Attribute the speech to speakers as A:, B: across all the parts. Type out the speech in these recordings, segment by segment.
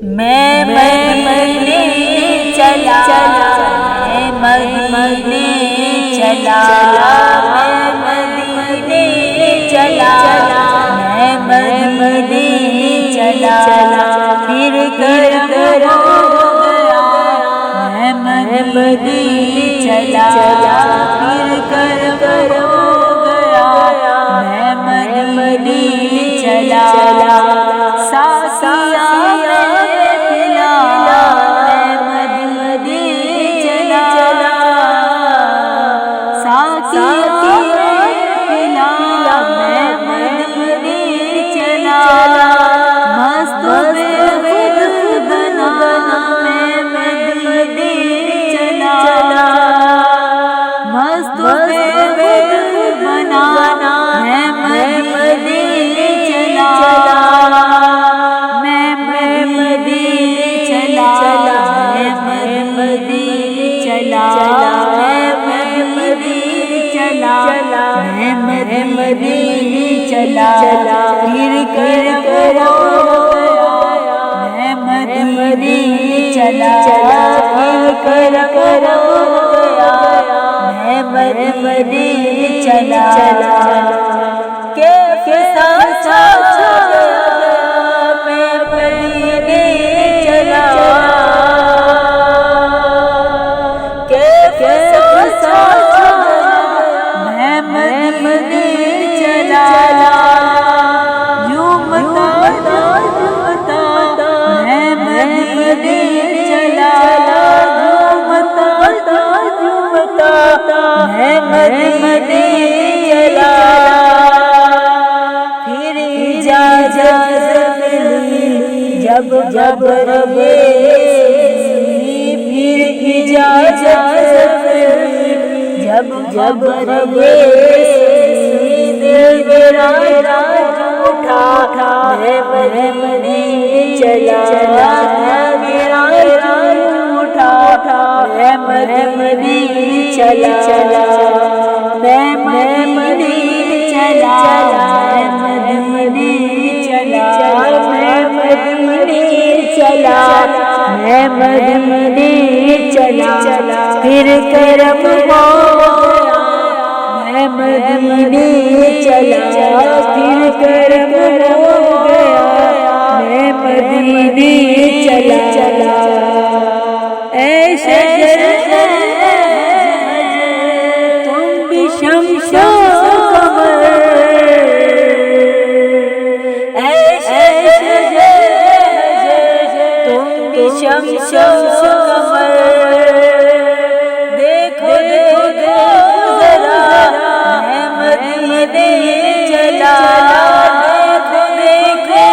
A: میں مدینے چلا میں مدینے چلا میں مدینے چلا میں مدینے چلا پھر کرم ہو گیا میں مدینے چلا پھر کرم ہو گیا میں مدینے چلا مدینے چلا پھر کرم ہو گیا میں مدینے چلا پھر کرم ہو گیا میں مدینے چلا کیسے سچا میں مدینے چلا کیسے سچا جب رب پھر اجازت جب رب دل میرا اٹھا میں مدینے چلا میرا اٹھا میں مدینے چلا میں مدینے چلا میں مدینے چلا میں مدینے چلا پھر کرم ہو گیا میں مدینے چلا پھر کرم ہو گیا میں مدینے چلا اے شجر تم بھی شمس و قمر شمس و قمر دیکھو ذرا میں مدینے چلا دیکھو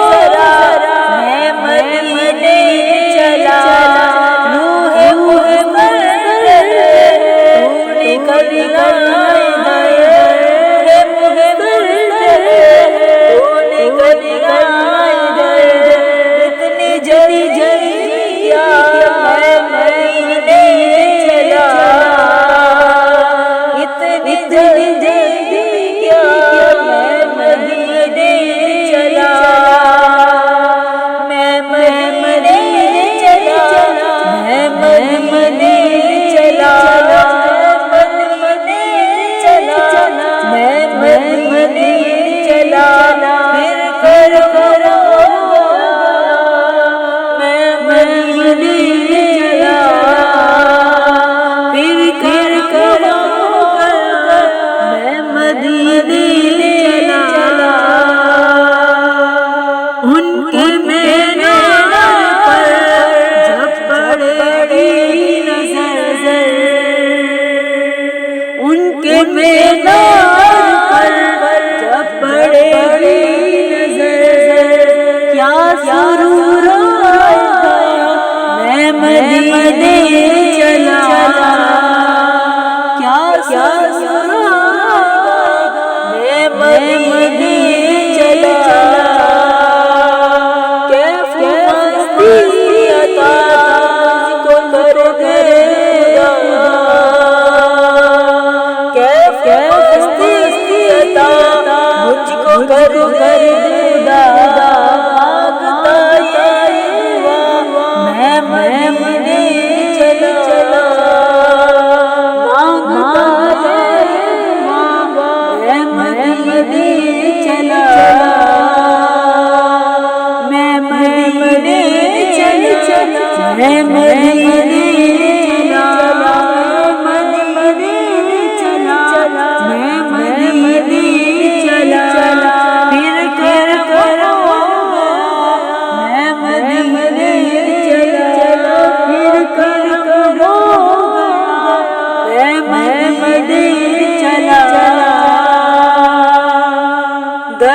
A: ذرا میں مدینے چلا روح محمد تو نکل گئے کر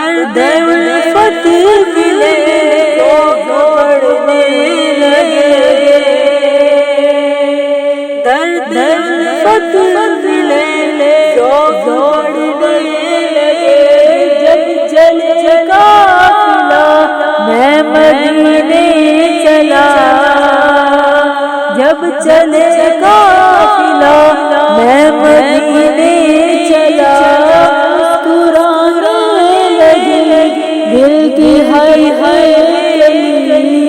A: درد الفت ملے بڑھنے لگے درد الفت ملے بڑھنے لگے جب چلے قافلہ میں مدینے چلا جب چلے قافلہ میں مدینے چلا مسکرانے لگے دل کی ہر کلی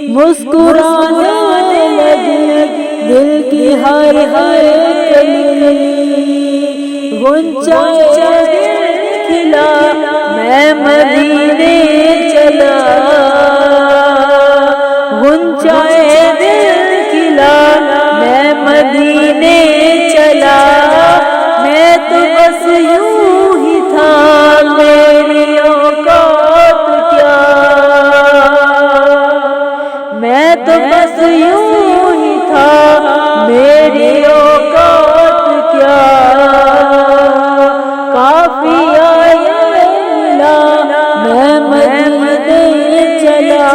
A: مسکرانے لگے دل کی ہر کلی غنچہ کھلا میں مدینے چلا غنچہ دل کھلا میں مدینے چلا میں تو بس یوں ہی تھا میری اوقات کیا میں تو بس یوں ہی تھا میری اوقات کیا قافیہ ملا میں مدینے چلا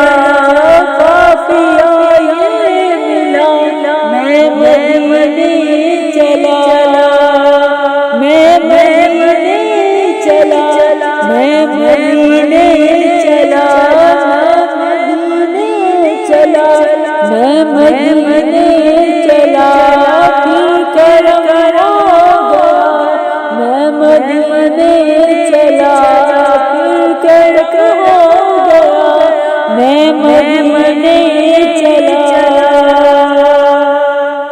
A: قافیہ ملا میں مدینے چلا میں مدینے چلا میں مدینے چلا میں مدینے چلا پھر کرم ہو گیا میں مدینے چلا پھر کرم ہو گیا میں مدینے چلا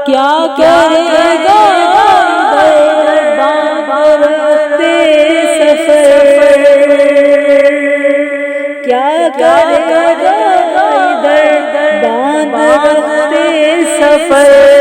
A: کیا کرے گا راستے سفر کیا کرے گا باندھ راستے سفر